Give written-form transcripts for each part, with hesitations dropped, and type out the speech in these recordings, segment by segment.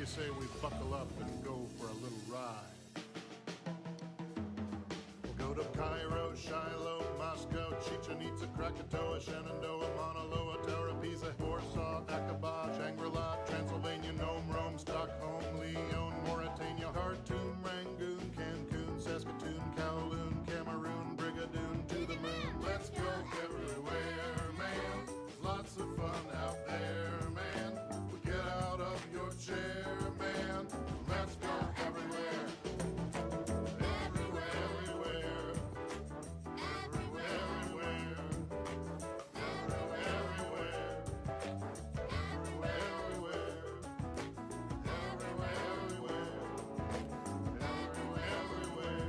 you say we buckle up and go for a little ride? We'll go to Cairo, Shiloh, Moscow, Chichen Itza, Krakatoa, Shenandoah, Mauna Loa, Terra Pisa, Warsaw, Aqaba, Shangri-La, Transylvania, Nome, Rome, Stockholm, Lyon, Mauritania, Khartoum, Rangoon, Cancun, Saskatoon, Kowloon, Cameroon, Brigadoon, to the moon. Let's go everywhere, man. Lots of fun out there, man. We get out of your chair, man. Let's go everywhere. Everywhere, everywhere. Everywhere, everywhere. Everywhere, everywhere. Everywhere, everywhere. Everywhere, everywhere. Everywhere, everywhere.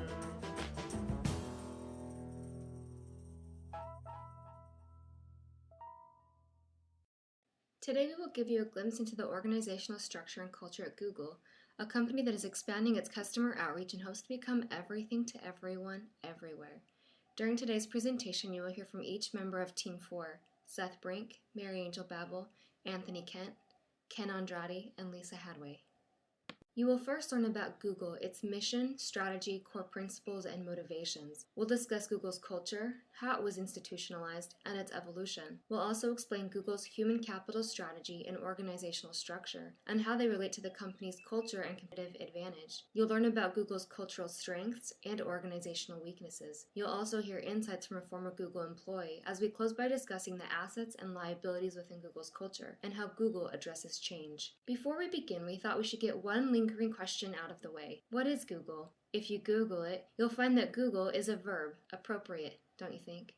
Today we will give you a glimpse into the organizational structure and culture at Google, a company that is expanding its customer outreach and hopes to become everything to everyone, everywhere. During today's presentation, you will hear from each member of Team 4, Seth Brink, Mary Angel Babel, Anthony Kent, Ken Andrade, and Lisa Hadway. You will first learn about Google, its mission, strategy, core principles, and motivations. We'll discuss Google's culture, how it was institutionalized, and its evolution. We'll also explain Google's human capital strategy and organizational structure, and how they relate to the company's culture and competitive advantage. You'll learn about Google's cultural strengths and organizational weaknesses. You'll also hear insights from a former Google employee, as we close by discussing the assets and liabilities within Google's culture, and how Google addresses change. Before we begin, we thought we should get one lingering question out of the way. What is Google? If you Google it, you'll find that Google is a verb, appropriate, don't you think?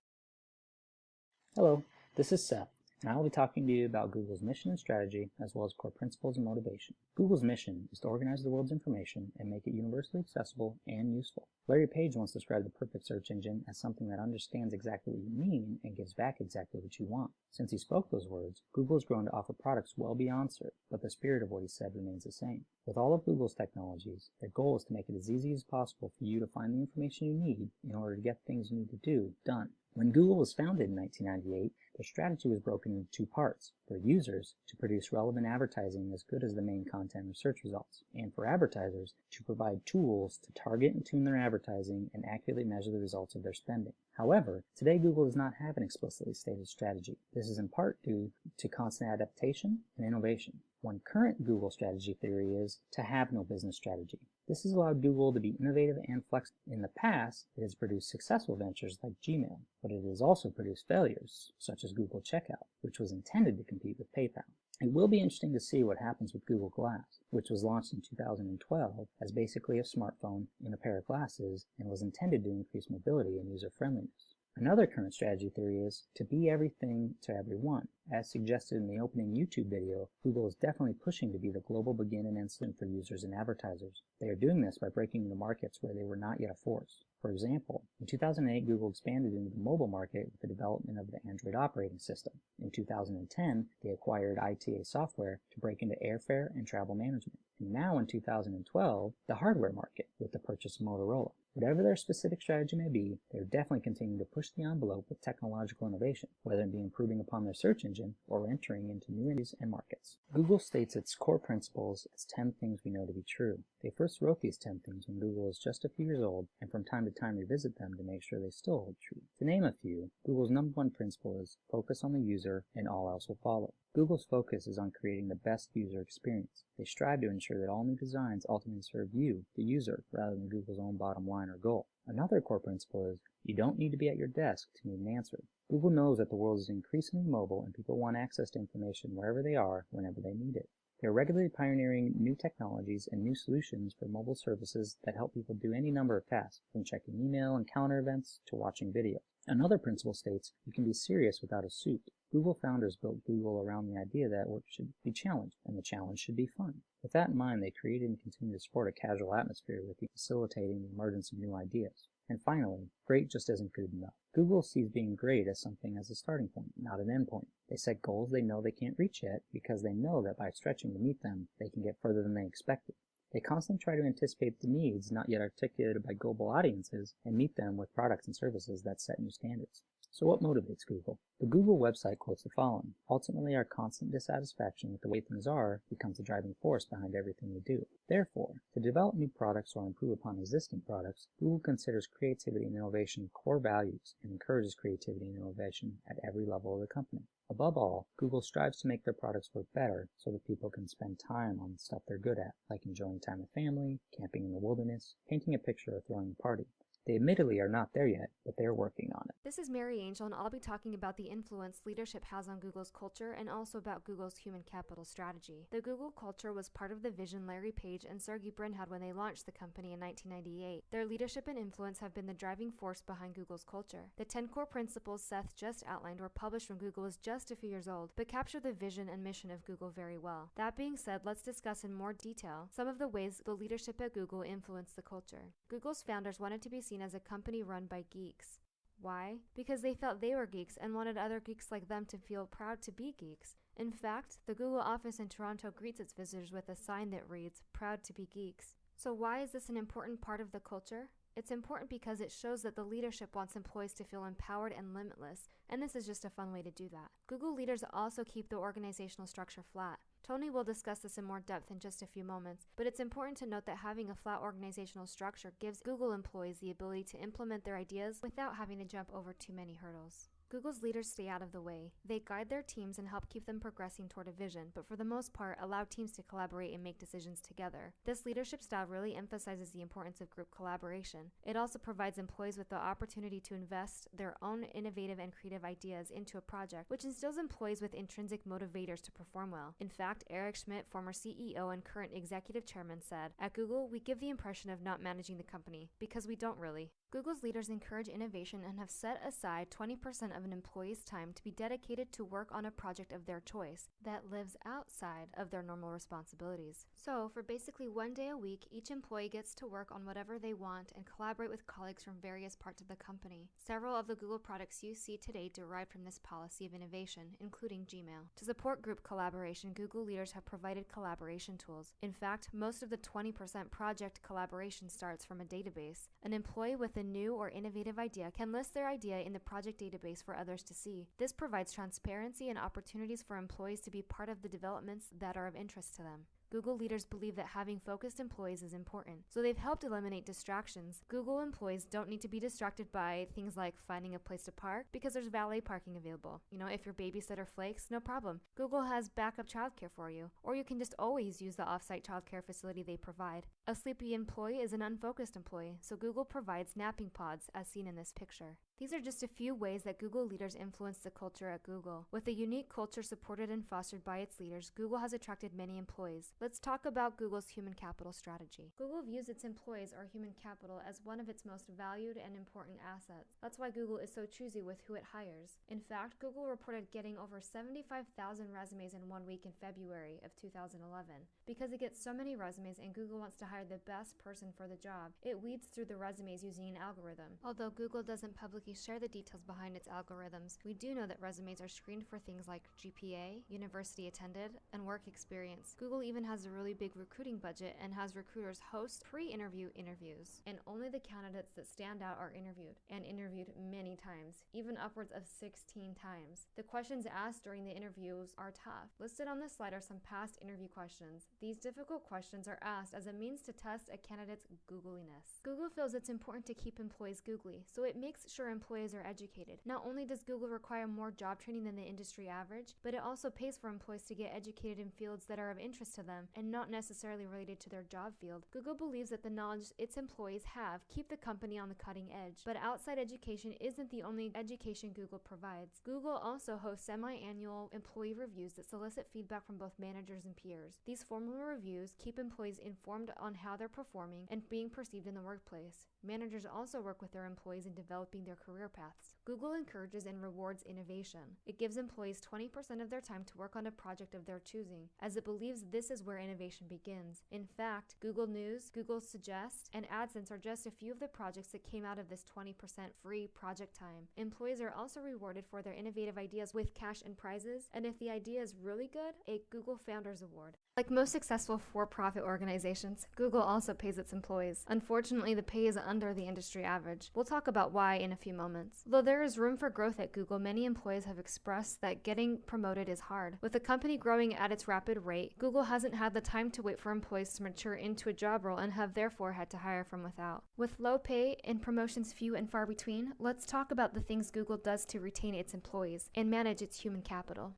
Hello, this is Seth, and I will be talking to you about Google's mission and strategy, as well as core principles and motivation. Google's mission is to organize the world's information and make it universally accessible and useful. Larry Page once described the perfect search engine as something that understands exactly what you mean and gives back exactly what you want. Since he spoke those words, Google has grown to offer products well beyond search, but the spirit of what he said remains the same. With all of Google's technologies, their goal is to make it as easy as possible for you to find the information you need in order to get things you need to do done. When Google was founded in 1998, their strategy was broken into two parts: for users, to produce relevant advertising as good as the main content or search results, and for advertisers, to provide tools to target and tune their advertising and accurately measure the results of their spending. However, today Google does not have an explicitly stated strategy. This is in part due to constant adaptation and innovation. One current Google strategy theory is to have no business strategy. This has allowed Google to be innovative and flexible. In the past, it has produced successful ventures like Gmail, but it has also produced failures, such as Google Checkout, which was intended to compete with PayPal. It will be interesting to see what happens with Google Glass, which was launched in 2012 as basically a smartphone in a pair of glasses and was intended to increase mobility and user-friendliness. Another current strategy theory is to be everything to everyone. As suggested in the opening YouTube video, Google is definitely pushing to be the global begin and end for users and advertisers. They are doing this by breaking into markets where they were not yet a force. For example, in 2008, Google expanded into the mobile market with the development of the Android operating system. In 2010, they acquired ITA Software to break into airfare and travel management. And now in 2012, the hardware market with the purchase of Motorola. Whatever their specific strategy may be, they are definitely continuing to push the envelope with technological innovation, whether it be improving upon their search engine or entering into new industries and markets. Google states its core principles as 10 things we know to be true. They first wrote these 10 things when Google was just a few years old, and from time to time revisit them to make sure they still hold true. To name a few, Google's number one principle is focus on the user and all else will follow. Google's focus is on creating the best user experience. They strive to ensure that all new designs ultimately serve you, the user, rather than Google's own bottom line or goal. Another core principle is you don't need to be at your desk to need an answer. Google knows that the world is increasingly mobile and people want access to information wherever they are, whenever they need it. They are regularly pioneering new technologies and new solutions for mobile services that help people do any number of tasks, from checking email and calendar events to watching video. Another principle states you can be serious without a suit. Google founders built Google around the idea that work should be challenged, and the challenge should be fun. With that in mind, they created and continue to support a casual atmosphere with facilitating the emergence of new ideas. And finally, great just isn't good enough. Google sees being great as something as a starting point, not an end point. They set goals they know they can't reach yet because they know that by stretching to meet them, they can get further than they expected. They constantly try to anticipate the needs not yet articulated by global audiences and meet them with products and services that set new standards. So what motivates Google? The Google website quotes the following: "Ultimately, our constant dissatisfaction with the way things are becomes the driving force behind everything we do." Therefore, to develop new products or improve upon existing products, Google considers creativity and innovation core values and encourages creativity and innovation at every level of the company. Above all, Google strives to make their products work better so that people can spend time on the stuff they're good at, like enjoying time with family, camping in the wilderness, painting a picture, or throwing a party. They admittedly are not there yet, but they're working on it. This is Mary Angel, and I'll be talking about the influence leadership has on Google's culture and also about Google's human capital strategy. The Google culture was part of the vision Larry Page and Sergey Brin had when they launched the company in 1998. Their leadership and influence have been the driving force behind Google's culture. The 10 core principles Seth just outlined were published when Google was just a few years old, but capture the vision and mission of Google very well. That being said, let's discuss in more detail some of the ways the leadership at Google influenced the culture. Google's founders wanted to be seen as a company run by geeks. Why? Because they felt they were geeks and wanted other geeks like them to feel proud to be geeks. In fact, the Google office in Toronto greets its visitors with a sign that reads, "Proud to be geeks." So why is this an important part of the culture? It's important because it shows that the leadership wants employees to feel empowered and limitless, and this is just a fun way to do that. Google leaders also keep the organizational structure flat. Tony will discuss this in more depth in just a few moments, but it's important to note that having a flat organizational structure gives Google employees the ability to implement their ideas without having to jump over too many hurdles. Google's leaders stay out of the way. They guide their teams and help keep them progressing toward a vision, but for the most part, allow teams to collaborate and make decisions together. This leadership style really emphasizes the importance of group collaboration. It also provides employees with the opportunity to invest their own innovative and creative ideas into a project, which instills employees with intrinsic motivators to perform well. In fact, Eric Schmidt, former CEO and current executive chairman, said, "At Google, we give the impression of not managing the company, because we don't really." Google's leaders encourage innovation and have set aside 20% of an employee's time to be dedicated to work on a project of their choice that lives outside of their normal responsibilities. So, for basically 1 day a week, each employee gets to work on whatever they want and collaborate with colleagues from various parts of the company. Several of the Google products you see today derive from this policy of innovation, including Gmail. To support group collaboration, Google leaders have provided collaboration tools. In fact, most of the 20% project collaboration starts from a database. An employee with a new or innovative idea can list their idea in the project database for others to see. This provides transparency and opportunities for employees to be part of the developments that are of interest to them. Google leaders believe that having focused employees is important, so they've helped eliminate distractions. Google employees don't need to be distracted by things like finding a place to park because there's valet parking available. If your babysitter flakes, no problem. Google has backup childcare for you, or you can just always use the off-site childcare facility they provide. A sleepy employee is an unfocused employee, so Google provides napping pods as seen in this picture. These are just a few ways that Google leaders influence the culture at Google. With a unique culture supported and fostered by its leaders, Google has attracted many employees. Let's talk about Google's human capital strategy. Google views its employees or human capital as one of its most valued and important assets. That's why Google is so choosy with who it hires. In fact, Google reported getting over 75,000 resumes in 1 week in February of 2011. Because it gets so many resumes and Google wants to hire the best person for the job, it weeds through the resumes using an algorithm. Although Google doesn't publicly share the details behind its algorithms, we do know that resumes are screened for things like GPA, university attended, and work experience. Google even has a really big recruiting budget and has recruiters host pre-interview interviews, and only the candidates that stand out are interviewed, and interviewed many times, even upwards of 16 times. The questions asked during the interviews are tough. Listed on this slide are some past interview questions. These difficult questions are asked as a means to test a candidate's Googliness. Google feels it's important to keep employees googly, so it makes sure employees are educated. Not only does Google require more job training than the industry average, but it also pays for employees to get educated in fields that are of interest to them and not necessarily related to their job field. Google believes that the knowledge its employees have keep the company on the cutting edge, but outside education isn't the only education Google provides. Google also hosts semi-annual employee reviews that solicit feedback from both managers and peers. These formal reviews keep employees informed on how they're performing and being perceived in the workplace. Managers also work with their employees in developing their career paths. Google encourages and rewards innovation. It gives employees 20% of their time to work on a project of their choosing, as it believes this is where where innovation begins. In fact, Google News, Google Suggest, and AdSense are just a few of the projects that came out of this 20% free project time. Employees are also rewarded for their innovative ideas with cash and prizes, and if the idea is really good, a Google Founders Award. Like most successful for-profit organizations, Google also pays its employees. Unfortunately, the pay is under the industry average. We'll talk about why in a few moments. Though there is room for growth at Google, many employees have expressed that getting promoted is hard. With the company growing at its rapid rate, Google hasn't had the time to wait for employees to mature into a job role and have therefore had to hire from without. With low pay and promotions few and far between, let's talk about the things Google does to retain its employees and manage its human capital.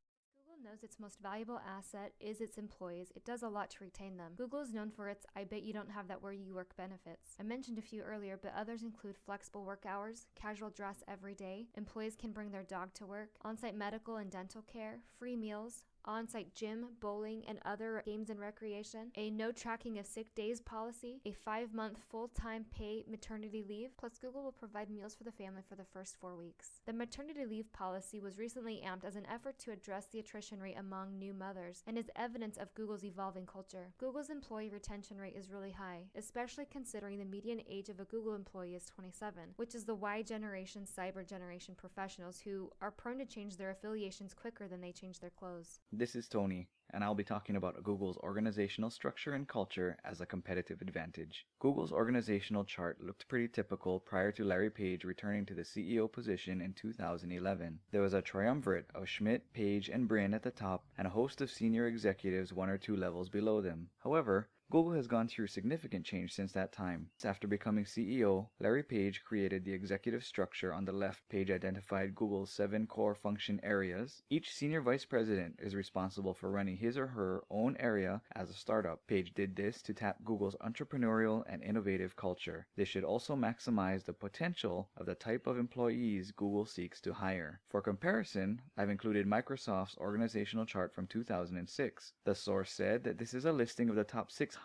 Knows its most valuable asset is its employees. It does a lot to retain them. Google is known for its "I bet you don't have that where you work" benefits. I mentioned a few earlier, but others include flexible work hours, casual dress every day, employees can bring their dog to work, on-site medical and dental care, free meals, on-site gym, bowling, and other games and recreation, a no tracking of sick days policy, a 5-month full-time pay maternity leave, plus Google will provide meals for the family for the first 4 weeks. The maternity leave policy was recently amped as an effort to address the attrition rate among new mothers and is evidence of Google's evolving culture. Google's employee retention rate is really high, especially considering the median age of a Google employee is 27, which is the Y generation cyber generation professionals who are prone to change their affiliations quicker than they change their clothes. This is Tony, and I'll be talking about Google's organizational structure and culture as a competitive advantage. Google's organizational chart looked pretty typical prior to Larry Page returning to the CEO position in 2011. There was a triumvirate of Schmidt, Page, and Brin at the top, and a host of senior executives 1 or 2 levels below them. However, Google has gone through significant change since that time. After becoming CEO, Larry Page created the executive structure. On the left, Page identified Google's 7 core function areas. Each senior vice president is responsible for running his or her own area as a startup. Page did this to tap Google's entrepreneurial and innovative culture. This should also maximize the potential of the type of employees Google seeks to hire. For comparison, I've included Microsoft's organizational chart from 2006. The source said that this is a listing of the top 600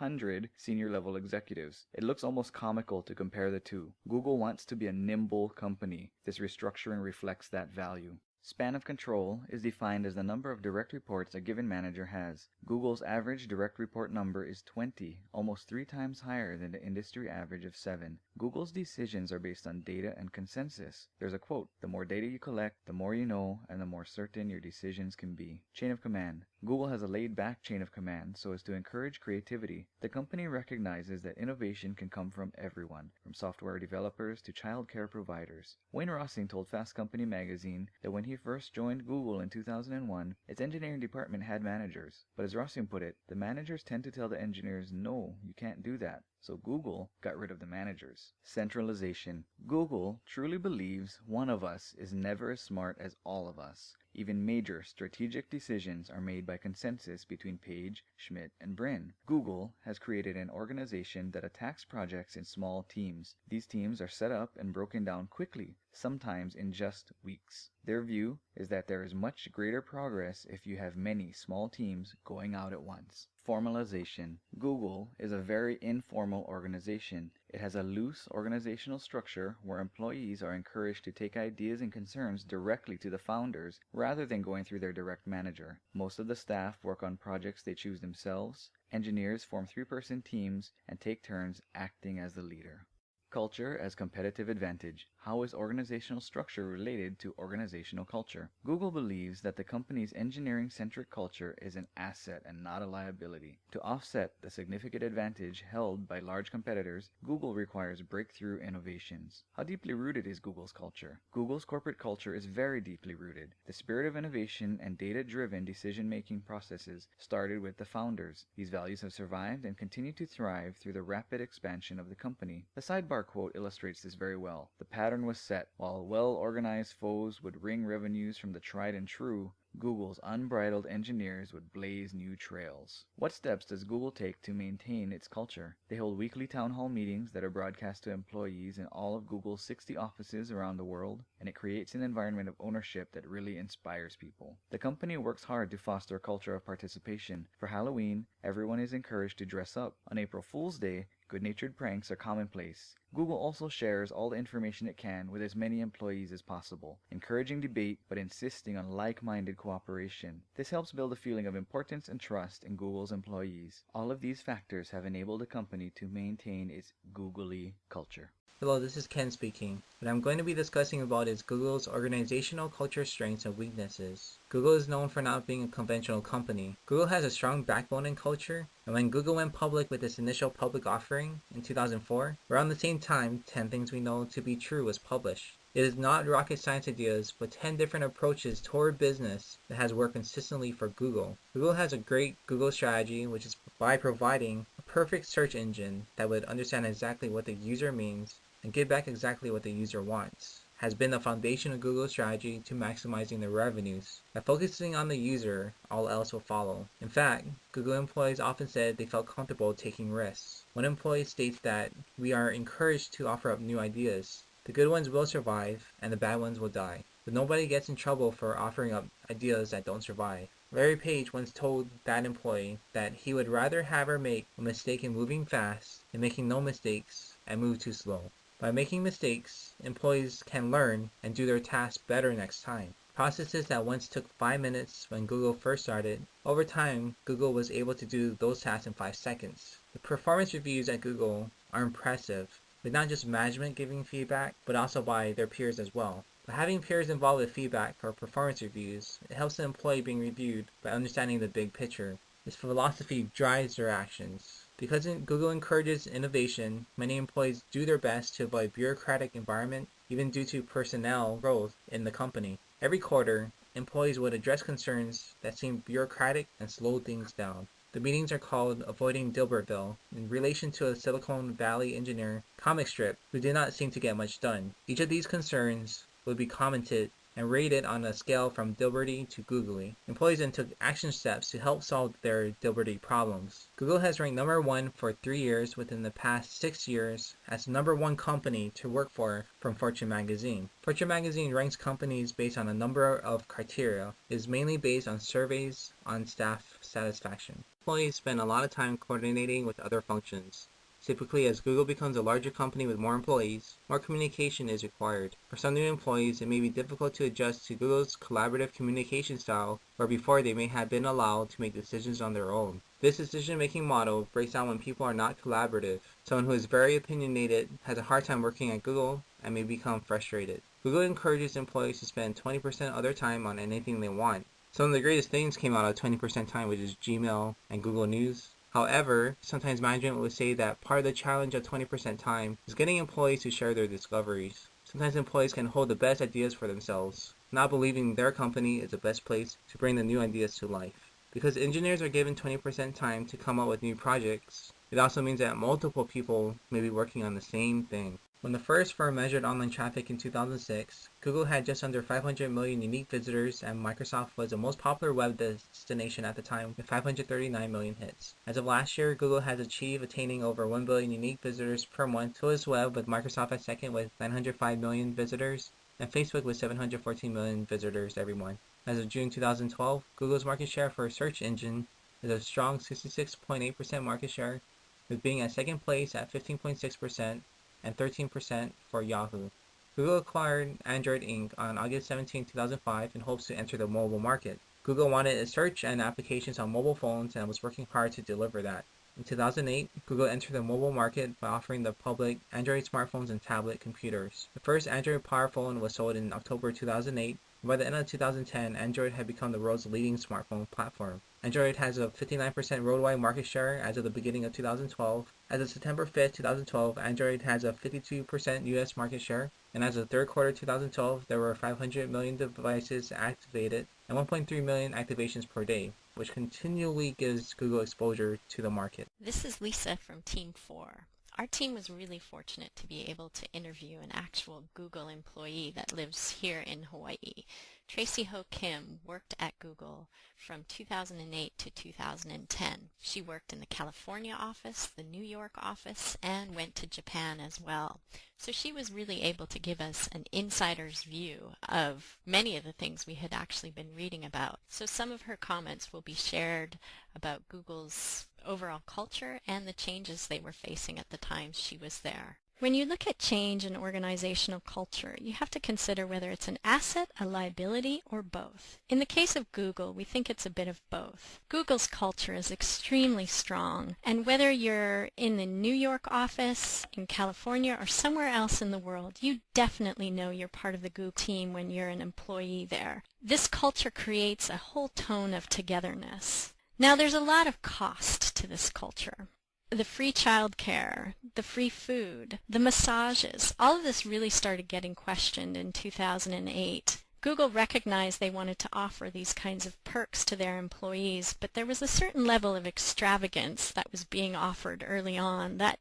senior level executives. It looks almost comical to compare the two. Google wants to be a nimble company. This restructuring reflects that value. Span of control is defined as the number of direct reports a given manager has. Google's average direct report number is 20, almost 3 times higher than the industry average of 7. Google's decisions are based on data and consensus. There's a quote, "The more data you collect, the more you know, and the more certain your decisions can be." Chain of command. Google has a laid-back chain of command so as to encourage creativity. The company recognizes that innovation can come from everyone, from software developers to childcare providers. Wayne Rossing told Fast Company magazine that when he first joined Google in 2001, its engineering department had managers. But as Rossing put it, the managers tend to tell the engineers, "No, you can't do that." So Google got rid of the managers. Centralization. Google truly believes one of us is never as smart as all of us. Even major strategic decisions are made by consensus between Page, Schmidt, and Brin. Google has created an organization that attacks projects in small teams. These teams are set up and broken down quickly, sometimes in just weeks. Their view is that there is much greater progress if you have many small teams going out at once. Formalization. Google is a very informal organization. It has a loose organizational structure where employees are encouraged to take ideas and concerns directly to the founders rather than going through their direct manager. Most of the staff work on projects they choose themselves. Engineers form 3-person teams and take turns acting as the leader. Culture as competitive advantage. How is organizational structure related to organizational culture? Google believes that the company's engineering-centric culture is an asset and not a liability. To offset the significant advantage held by large competitors, Google requires breakthrough innovations. How deeply rooted is Google's culture? Google's corporate culture is very deeply rooted. The spirit of innovation and data-driven decision-making processes started with the founders. These values have survived and continue to thrive through the rapid expansion of the company. The sidebar quote illustrates this very well. The pattern was set. While well-organized foes would wring revenues from the tried and true, Google's unbridled engineers would blaze new trails. What steps does Google take to maintain its culture? They hold weekly town hall meetings that are broadcast to employees in all of Google's 60 offices around the world, and it creates an environment of ownership that really inspires people. The company works hard to foster a culture of participation. For Halloween, everyone is encouraged to dress up. On April Fool's Day, good-natured pranks are commonplace. Google also shares all the information it can with as many employees as possible, encouraging debate but insisting on like-minded cooperation. This helps build a feeling of importance and trust in Google's employees. All of these factors have enabled the company to maintain its Googly culture. Hello, this is Ken speaking. What I'm going to be discussing about is Google's organizational culture strengths and weaknesses. Google is known for not being a conventional company. Google has a strong backbone and culture, and when Google went public with its initial public offering in 2004, around the same time, 10 Things We Know to Be True was published. It is not rocket science ideas, but 10 different approaches toward business that has worked consistently for Google. Google has a great Google strategy, which is by providing a perfect search engine that would understand exactly what the user means and give back exactly what the user wants, has been the foundation of Google's strategy to maximizing their revenues. By focusing on the user, all else will follow. In fact, Google employees often said they felt comfortable taking risks. One employee states that we are encouraged to offer up new ideas. The good ones will survive, and the bad ones will die. But nobody gets in trouble for offering up ideas that don't survive. Larry Page once told that employee that he would rather have her make a mistake in moving fast than making no mistakes and move too slow. By making mistakes, employees can learn and do their tasks better next time. Processes that once took 5 minutes when Google first started, over time, Google was able to do those tasks in 5 seconds. The performance reviews at Google are impressive, with not just management giving feedback, but also by their peers as well. By having peers involved with feedback for performance reviews, it helps the employee being reviewed by understanding the big picture. This philosophy drives their actions. Because Google encourages innovation, many employees do their best to avoid bureaucratic environment, even due to personnel growth in the company. Every quarter, employees would address concerns that seem bureaucratic and slow things down. The meetings are called Avoiding Dilbertville, in relation to a Silicon Valley engineer comic strip who did not seem to get much done. Each of these concerns would be commented and rated on a scale from Dilberty to Googly. Employees then took action steps to help solve their Dilberty problems. Google has ranked number 1 for 3 years within the past 6 years as the number 1 company to work for from Fortune magazine. Fortune magazine ranks companies based on a number of criteria. It is mainly based on surveys on staff satisfaction. Employees spend a lot of time coordinating with other functions. Typically, as Google becomes a larger company with more employees, more communication is required. For some new employees, it may be difficult to adjust to Google's collaborative communication style, where before they may have been allowed to make decisions on their own. This decision-making model breaks down when people are not collaborative. Someone who is very opinionated has a hard time working at Google and may become frustrated. Google encourages employees to spend 20% of their time on anything they want. Some of the greatest things came out of 20% time, which is Gmail and Google News. However, sometimes management would say that part of the challenge of 20% time is getting employees to share their discoveries. Sometimes employees can hold the best ideas for themselves, not believing their company is the best place to bring the new ideas to life. Because engineers are given 20% time to come up with new projects, it also means that multiple people may be working on the same thing. When the first firm measured online traffic in 2006, Google had just under 500 million unique visitors, and Microsoft was the most popular web destination at the time with 539 million hits. As of last year, Google has achieved attaining over 1 billion unique visitors per month to its web, with Microsoft at second with 905 million visitors, and Facebook with 714 million visitors every month. As of June 2012, Google's market share for a search engine is a strong 66.8% market share, with Bing at second place at 15.6%, and 13% for Yahoo. Google acquired Android Inc. on August 17, 2005 in hopes to enter the mobile market. Google wanted its search and applications on mobile phones and was working hard to deliver that. In 2008, Google entered the mobile market by offering the public Android smartphones and tablet computers. The first Android Power phone was sold in October 2008, and by the end of 2010, Android had become the world's leading smartphone platform. Android has a 59% worldwide market share as of the beginning of 2012. As of September 5, 2012, Android has a 52% US market share, and as of third quarter 2012, there were 500 million devices activated and 1.3 million activations per day, which continually gives Google exposure to the market. This is Lisa from Team 4. Our team was really fortunate to be able to interview an actual Google employee that lives here in Hawaii. Tracy Ho Kim worked at Google from 2008 to 2010. She worked in the California office, the New York office, and went to Japan as well. So she was really able to give us an insider's view of many of the things we had actually been reading about. So some of her comments will be shared about Google's overall culture and the changes they were facing at the time she was there. When you look at change in organizational culture, you have to consider whether it's an asset, a liability, or both. In the case of Google, we think it's a bit of both. Google's culture is extremely strong, and whether you're in the New York office, in California, or somewhere else in the world, you definitely know you're part of the Google team when you're an employee there. This culture creates a whole tone of togetherness. Now, there's a lot of cost to this culture. The free childcare, the free food, the massages, all of this really started getting questioned in 2008. Google recognized they wanted to offer these kinds of perks to their employees, but there was a certain level of extravagance that was being offered early on that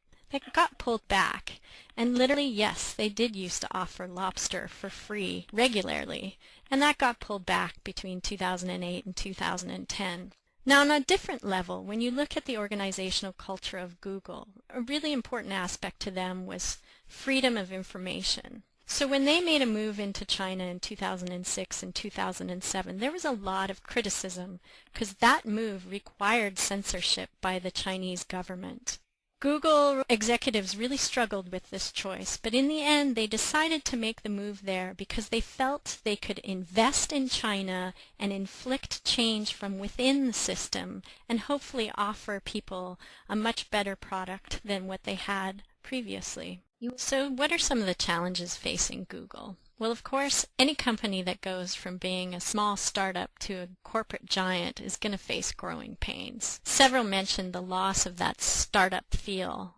got pulled back. And literally, yes, they did used to offer lobster for free regularly, and that got pulled back between 2008 and 2010. Now, on a different level, when you look at the organizational culture of Google, a really important aspect to them was freedom of information. So when they made a move into China in 2006 and 2007, there was a lot of criticism because that move required censorship by the Chinese government. Google executives really struggled with this choice, but in the end they decided to make the move there because they felt they could invest in China and inflict change from within the system and hopefully offer people a much better product than what they had previously. So what are some of the challenges facing Google? Well, of course, any company that goes from being a small startup to a corporate giant is going to face growing pains. Several mentioned the loss of that startup feel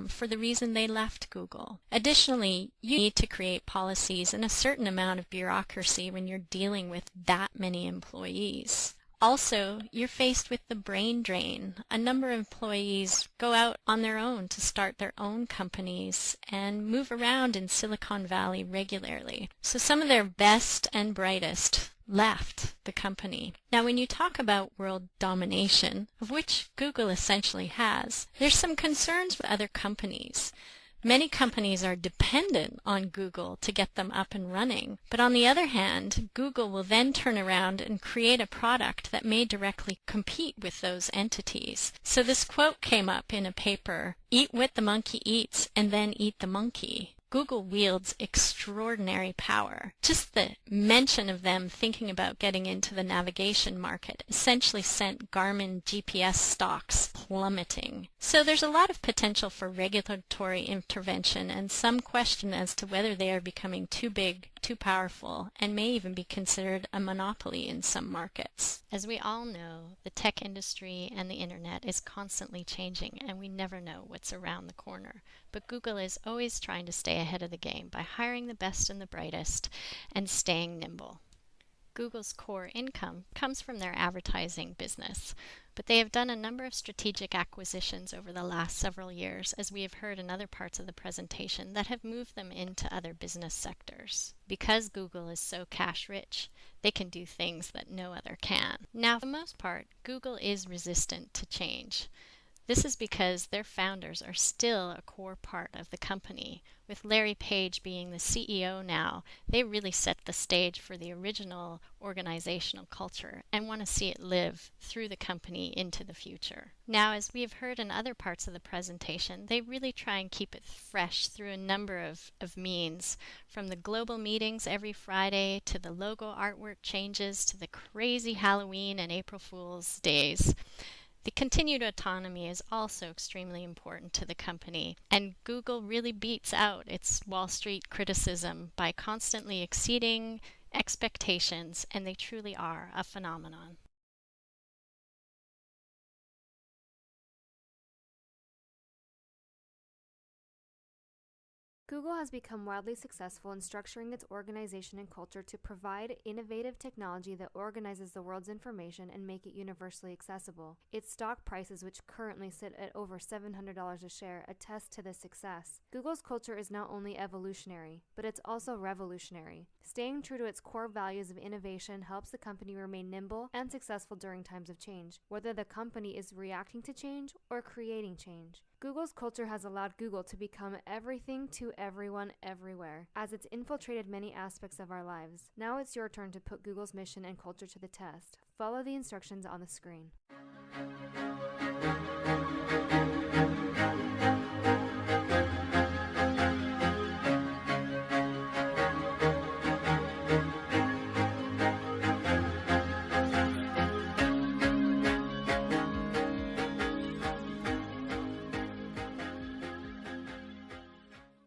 for the reason they left Google. Additionally, you need to create policies and a certain amount of bureaucracy when you're dealing with that many employees. Also, you're faced with the brain drain. A number of employees go out on their own to start their own companies and move around in Silicon Valley regularly. So some of their best and brightest left the company. Now, when you talk about world domination, of which Google essentially has, there's some concerns with other companies. Many companies are dependent on Google to get them up and running, but on the other hand, Google will then turn around and create a product that may directly compete with those entities. So this quote came up in a paper, "Eat what the monkey eats and then eat the monkey." Google wields extraordinary power. Just the mention of them thinking about getting into the navigation market essentially sent Garmin GPS stocks plummeting. So there's a lot of potential for regulatory intervention and some question as to whether they are becoming too big, too powerful, and may even be considered a monopoly in some markets. As we all know, the tech industry and the internet is constantly changing, and we never know what's around the corner. But Google is always trying to stay ahead of the game by hiring the best and the brightest and staying nimble. Google's core income comes from their advertising business, but they have done a number of strategic acquisitions over the last several years, as we have heard in other parts of the presentation, that have moved them into other business sectors. Because Google is so cash rich, they can do things that no other can. Now, for the most part, Google is resistant to change. This is because their founders are still a core part of the company. With Larry Page being the CEO now, they really set the stage for the original organizational culture and want to see it live through the company into the future. Now, as we have heard in other parts of the presentation, they really try and keep it fresh through a number of means, from the global meetings every Friday to the logo artwork changes to the crazy Halloween and April Fool's days. The continued autonomy is also extremely important to the company, and Google really beats out its Wall Street criticism by constantly exceeding expectations, and they truly are a phenomenon. Google has become wildly successful in structuring its organization and culture to provide innovative technology that organizes the world's information and make it universally accessible. Its stock prices, which currently sit at over $700 a share, attest to this success. Google's culture is not only evolutionary, but it's also revolutionary. Staying true to its core values of innovation helps the company remain nimble and successful during times of change, whether the company is reacting to change or creating change. Google's culture has allowed Google to become everything to everyone everywhere, as it's infiltrated many aspects of our lives. Now it's your turn to put Google's mission and culture to the test. Follow the instructions on the screen.